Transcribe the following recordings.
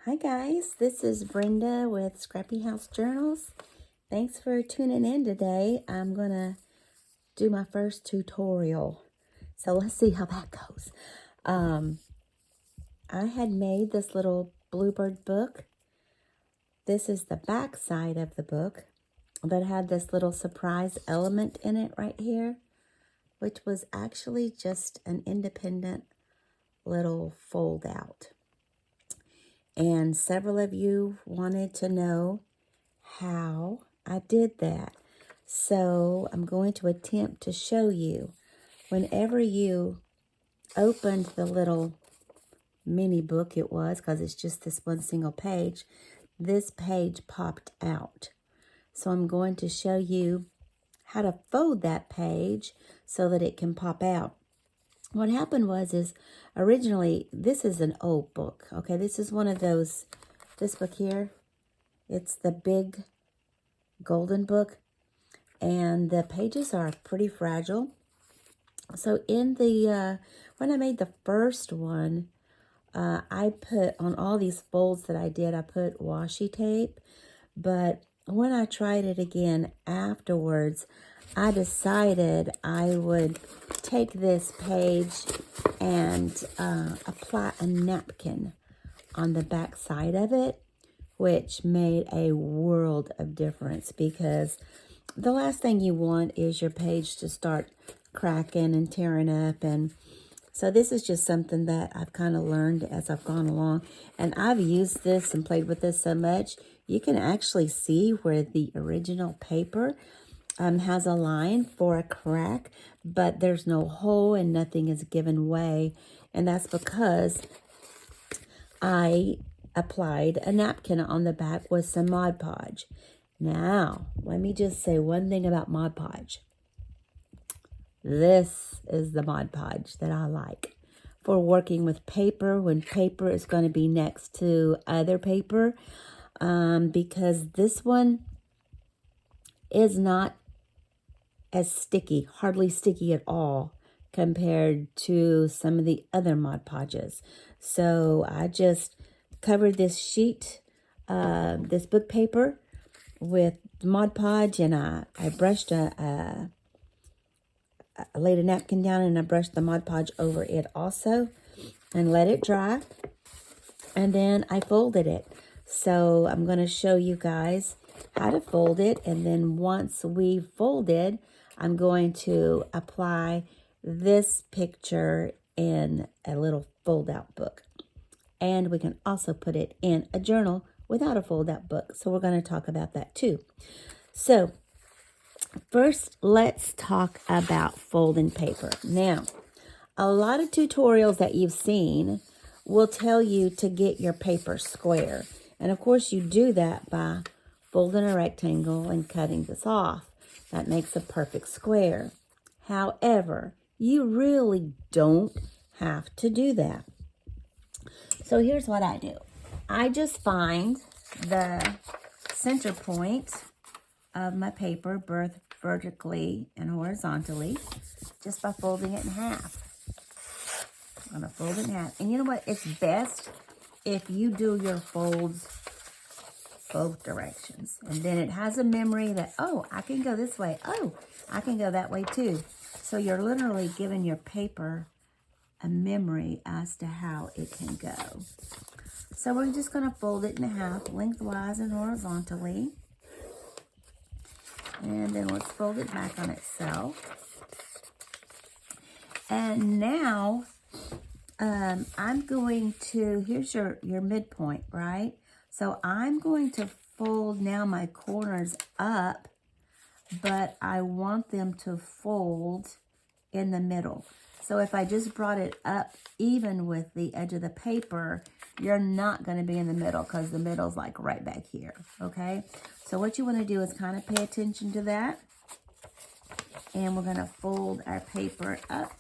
Hi guys, this is Brenda with Scrappy House Journals. Thanks for tuning in today. I'm gonna do my first tutorial. So let's see how that goes. I had made this little Bluebird book. This is the back side of the book that had this little surprise element in it right here, which was actually just an independent little fold out. And several of you wanted to know how I did that. So I'm going to attempt to show you. Whenever you opened the little mini book it was, because it's just this one single page, this page popped out. So I'm going to show you how to fold that page so that it can pop out. What happened is originally, this is an old book, okay? This is one of those, this book here, it's the big golden book, and the pages are pretty fragile. So in the, when I made the first one, I put on all these folds that I did, I put washi tape, but when I tried it again afterwards, I decided I would take this page and apply a napkin on the back side of it, which made a world of difference, because the last thing you want is your page to start cracking and tearing up. And so this is just something that I've kind of learned as I've gone along. And I've used this and played with this so much, you can actually see where the original paper has a line for a crack, but there's no hole and nothing is given way. And that's because I applied a napkin on the back with some Mod Podge. Now, let me just say one thing about Mod Podge. This is the Mod Podge that I like for working with paper when paper is going to be next to other paper, because this one is not as sticky, hardly sticky at all compared to some of the other Mod Podges. So I just covered this sheet, this book paper with Mod Podge, and I brushed I laid a napkin down and I brushed the Mod Podge over it also and let it dry. And then I folded it. So I'm going to show you guys how to fold it. And then once we folded, I'm going to apply this picture in a little fold-out book. And we can also put it in a journal without a fold-out book. So we're going to talk about that too. So first, let's talk about folding paper. Now, a lot of tutorials that you've seen will tell you to get your paper square. And of course, you do that by folding a rectangle and cutting this off. That makes a perfect square. However, you really don't have to do that. So here's what I do. I just find the center point of my paper, both vertically and horizontally, just by folding it in half. I'm going to fold it in half. And you know what? It's best if you do your folds both directions. And then it has a memory that, oh, I can go this way. Oh, I can go that way too. So you're literally giving your paper a memory as to how it can go. So we're just going to fold it in half, lengthwise and horizontally. And then let's fold it back on itself. And now I'm going to, here's your midpoint, right? So I'm going to fold now my corners up, but I want them to fold in the middle. So if I just brought it up even with the edge of the paper, you're not going to be in the middle because the middle's like right back here, okay? So what you want to do is kind of pay attention to that. And we're going to fold our paper up.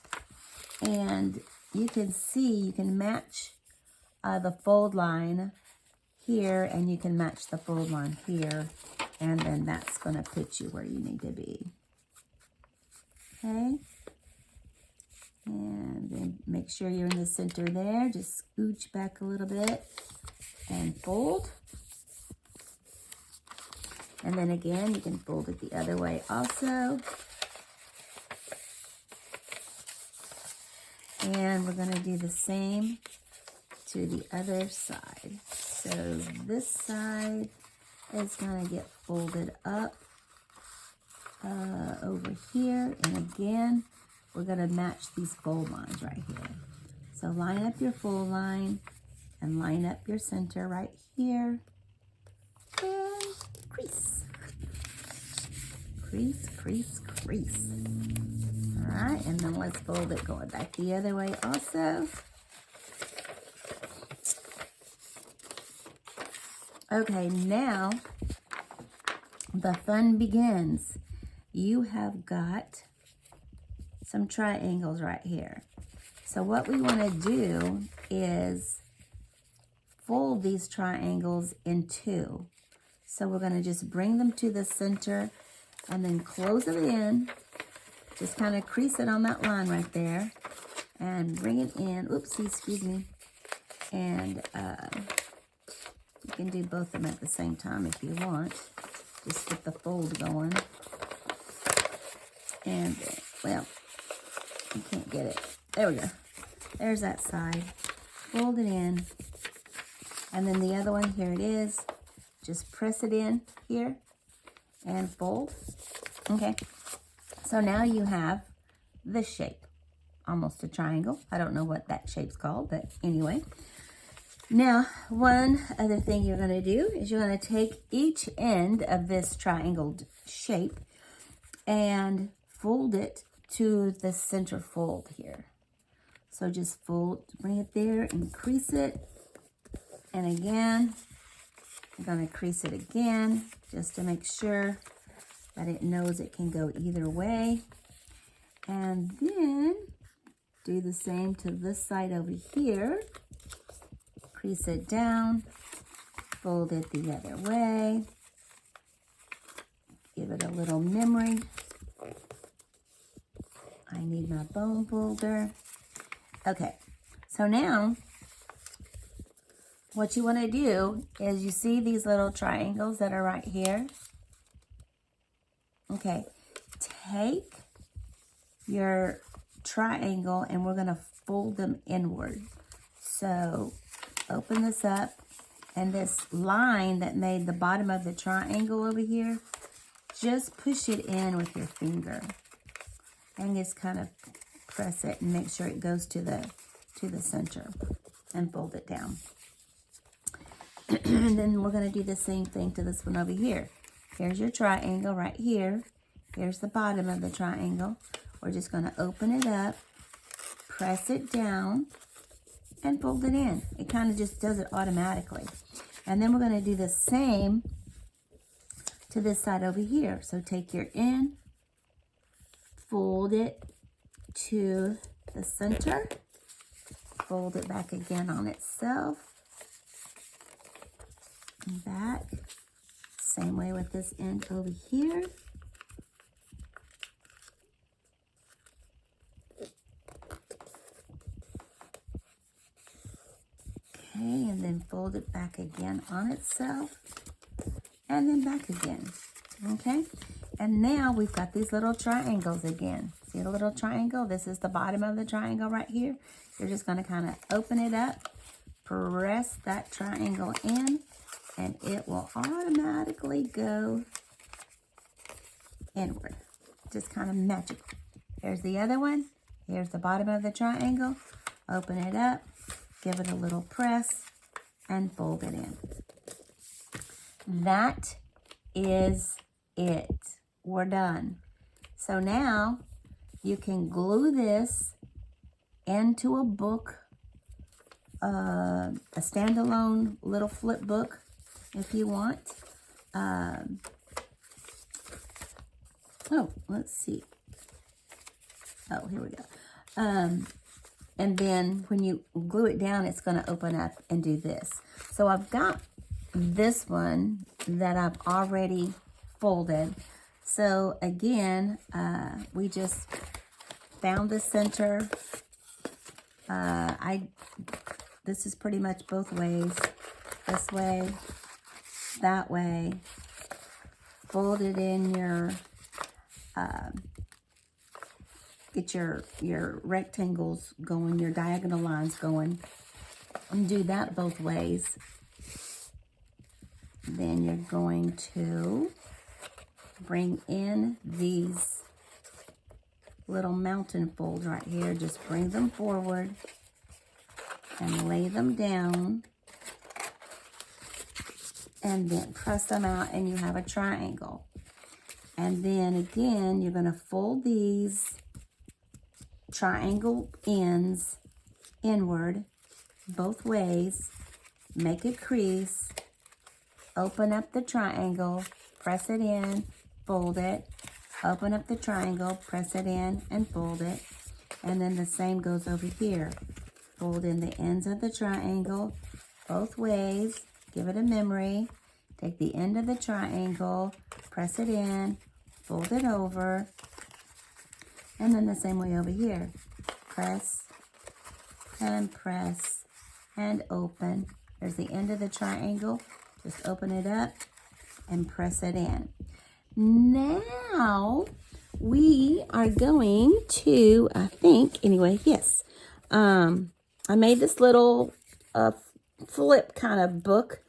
And you can see, you can match the fold line here, and you can match the fold line here. And then that's going to put you where you need to be. Okay? And then make sure you're in the center there. Just scooch back a little bit and fold. And then again, you can fold it the other way also. And we're going to do the same to the other side. So this side is going to get folded up over here. And again, we're going to match these fold lines right here. So line up your fold line and line up your center right here. And crease. Crease, crease, crease. All right, and then let's fold it going back the other way also. Okay, now the fun begins. You have got some triangles right here. So what we want to do is fold these triangles in two. So we're going to just bring them to the center and then close it in. Just kind of crease it on that line right there and bring it in. Oopsie, excuse me. And you can do both of them at the same time if you want. Just get the fold going. And, well, you can't get it. There we go. There's that side. Fold it in. And then the other one, here it is. Just press it in here and fold. Okay. So now you have this shape. Almost a triangle. I don't know what that shape's called, but anyway. Now, one other thing you're going to do is you're going to take each end of this triangled shape and fold it to the center fold here. So just fold, bring it there and crease it. And again, I'm going to crease it again just to make sure that it knows it can go either way. And then do the same to this side over here. Crease it down, fold it the other way. Give it a little memory. I need my bone folder. Okay, so now what you want to do is you see these little triangles that are right here? Okay, take your triangle and we're going to fold them inward. So open this up and this line that made the bottom of the triangle over here, just push it in with your finger and just kind of press it and make sure it goes to the center and fold it down. And then we're going to do the same thing to this one over here. Here's your triangle right here. Here's the bottom of the triangle. We're just going to open it up, press it down, and fold it in. It kind of just does it automatically. And then we're going to do the same to this side over here. So take your end, fold it to the center, fold it back again on itself, and back. Same way with this end over here. Okay, and then fold it back again on itself, and then back again. Okay, and now we've got these little triangles again. See the little triangle? This is the bottom of the triangle right here. You're just going to kind of open it up, press that triangle in, and it will automatically go inward. Just kind of magical. Here's the other one. Here's the bottom of the triangle. Open it up, give it a little press, and fold it in. That is it. We're done. So now you can glue this into a book, a standalone little flip book if you want. Oh, let's see. Oh, here we go. And then when you glue it down, it's going to open up and do this. So I've got this one that I've already folded. So again, we just found the center. This is pretty much both ways. This way, that way. Fold it in your, get your rectangles going, your diagonal lines going. And do that both ways. Then you're going to bring in these little mountain folds right here. Just bring them forward and lay them down. And then press them out and you have a triangle. And then again, you're going to fold these triangle ends inward both ways. Make a crease. Open up the triangle. Press it in. Fold it. Open up the triangle. Press it in and fold it. And then the same goes over here. Fold in the ends of the triangle both ways. Give it a memory. Take the end of the triangle, press it in, fold it over, and then the same way over here. Press and open. There's the end of the triangle. Just open it up and press it in. Now we are going to, I think, anyway, yes. I made this little flip kind of book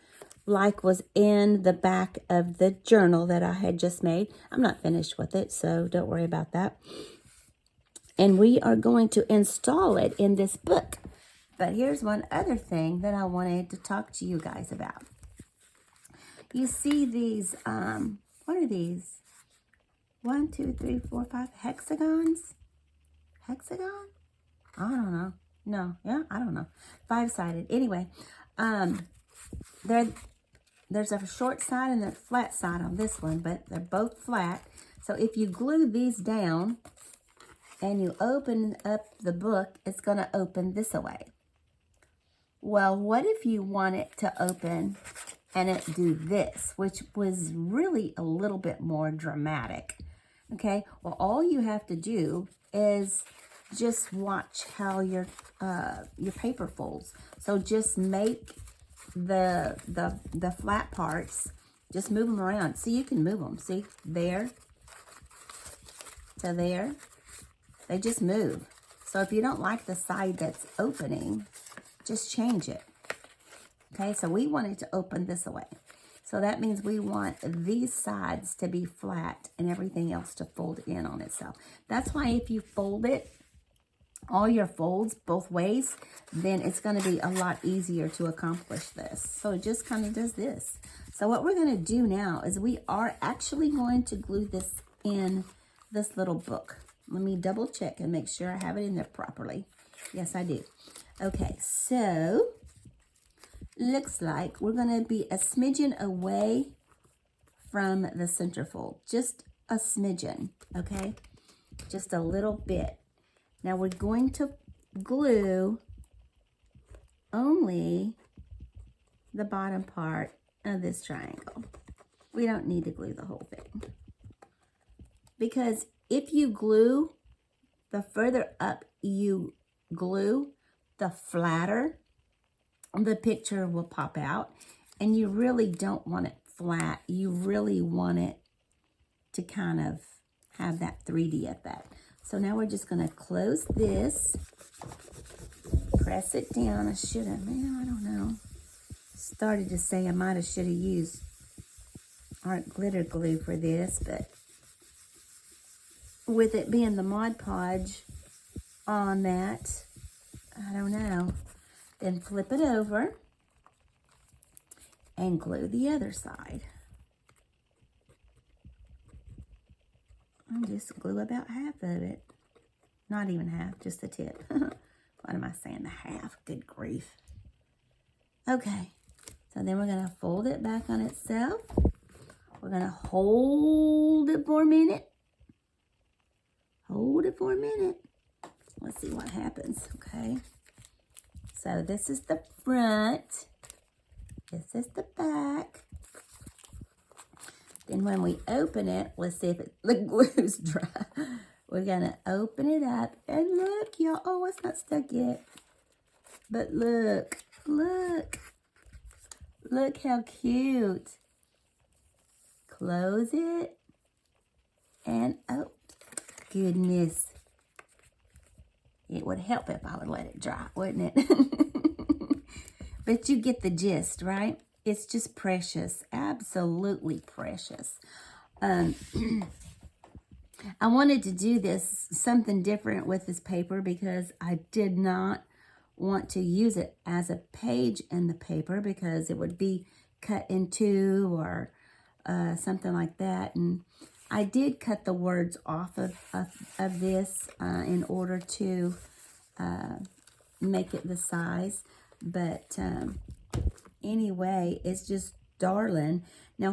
like was in the back of the journal that I had just made. I'm not finished with it, so don't worry about that. And we are going to install it in this book. But here's one other thing that I wanted to talk to you guys about. You see these, what are these? 1, 2, 3, 4, 5 hexagons? Hexagon? I don't know. No, yeah, I don't know. 5-sided. Anyway, there's a short side and a flat side on this one, but they're both flat. So if you glue these down and you open up the book, it's going to open this way. Well, what if you want it to open and it do this, which was really a little bit more dramatic? Okay, well, all you have to do is just watch how your paper folds. So just make the flat parts, just move them around. See, you can move them. See, there to there. They just move. So if you don't like the side that's opening, just change it. Okay, so we want it to open this way. So that means we want these sides to be flat and everything else to fold in on itself. That's why if you fold it, all your folds both ways, then it's going to be a lot easier to accomplish this. So it just kind of does this. So what we're going to do now is we are actually going to glue this in this little book. Let me double check and make sure I have it in there properly. Yes, I do. Okay, so looks like we're going to be a smidgen away from the centerfold. Just a smidgen, okay? Just a little bit. Now we're going to glue only the bottom part of this triangle. We don't need to glue the whole thing. Because if you glue, the further up you glue, the flatter the picture will pop out. And you really don't want it flat. You really want it to kind of have that 3D effect. So now we're just going to close this, press it down. I should have, man, I don't know. Started to say I might have should have used art glitter glue for this, but with it being the Mod Podge on that, I don't know. Then flip it over and glue the other side. I'll just glue about half of it. Not even half, just the tip. What am I saying? The half. Good grief. Okay. So then we're going to fold it back on itself. We're going to hold it for a minute. Hold it for a minute. Let's see what happens. Okay. So this is the front. This is the back. Then when we open it, let's see if the glue's dry. We're going to open it up. And look, y'all. Oh, it's not stuck yet. But look. Look. Look how cute. Close it. And, oh, goodness. It would help if I would let it dry, wouldn't it? But you get the gist, right? It's just precious. Absolutely precious. I wanted to do this, something different with this paper because I did not want to use it as a page in the paper because it would be cut in two or something like that. And I did cut the words off of this in order to make it the size. But anyway, it's just darling. Now,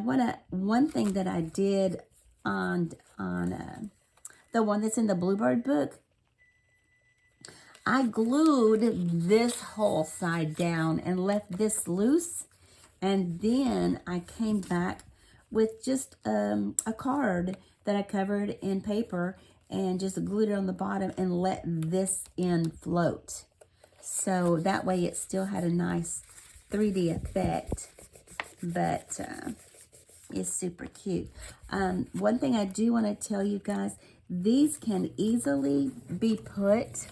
one thing that I did on the one that's in the Bluebird book, I glued this whole side down and left this loose. And then I came back with just a card that I covered in paper and just glued it on the bottom and let this end float. So that way it still had a nice 3D effect, but it's super cute. One thing I do want to tell you guys, these can easily be put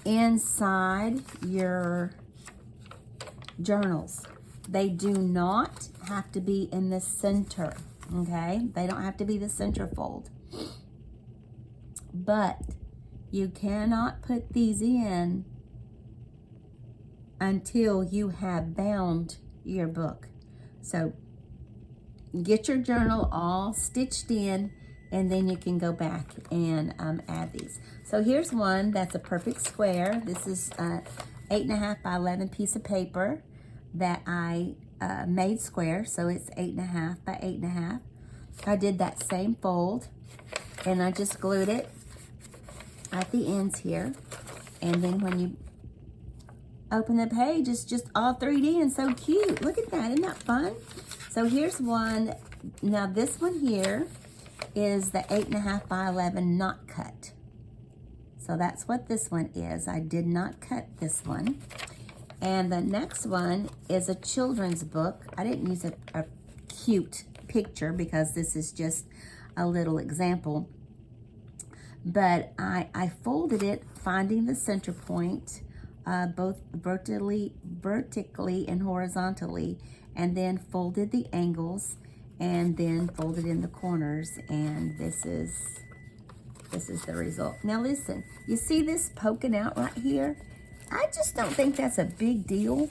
inside your journals. They do not have to be in the center, okay? They don't have to be the centerfold. But you cannot put these in until you have bound your book. So get your journal all stitched in, and then you can go back and add these. So here's one that's a perfect square. This is 8.5 by 11 piece of paper that I made square, so it's 8.5 by 8.5. I did that same fold, and I just glued it at the ends here. And then when you open the page, it's just all 3D and so cute. Look at that, isn't that fun? So here's one. Now this one here is the 8.5 by 11 not cut. So that's what this one is. I did not cut this one. And the next one is a children's book. I didn't use a cute picture because this is just a little example. But I folded it, finding the center point, both vertically and horizontally, and then folded the angles, and then folded in the corners, and this is the result. Now listen, you see this poking out right here? I just don't think that's a big deal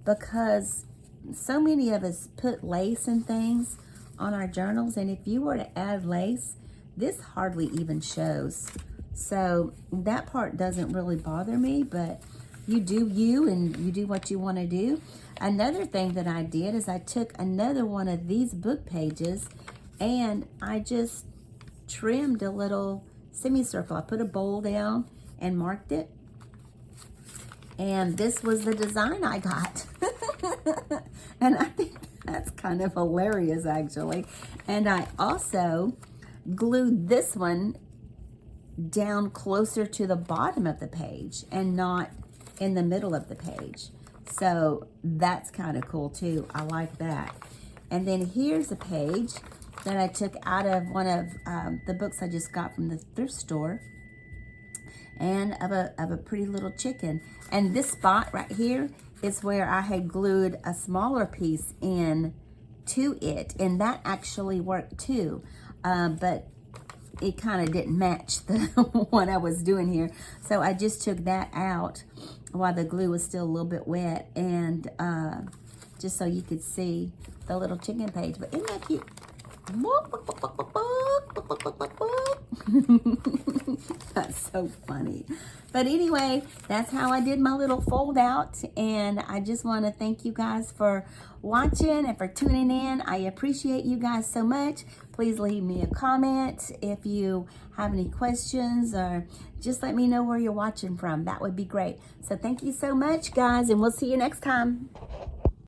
because so many of us put lace and things on our journals, and if you were to add lace, this hardly even shows. So that part doesn't really bother me, but you do you, and you do what you want to do. Another thing that I did is I took another one of these book pages and I just trimmed a little semicircle. I put a bowl down and marked it. And this was the design I got. And I think that's kind of hilarious, actually. And I also glued this one down closer to the bottom of the page and not in the middle of the page. So that's kind of cool too. I like that. And then here's a page that I took out of one of the books I just got from the thrift store, and of a pretty little chicken. And this spot right here is where I had glued a smaller piece in to it, and that actually worked too. But it kind of didn't match the one I was doing here. So I just took that out while the glue was still a little bit wet, and just so you could see the little chicken page. But isn't that cute? That's so funny. But anyway, that's how I did my little fold out, and I just want to thank you guys for watching and for tuning in. I appreciate you guys so much. Please leave me a comment if you have any questions, or just let me know where you're watching from. That would be great. So thank you so much, guys, and we'll see you next time.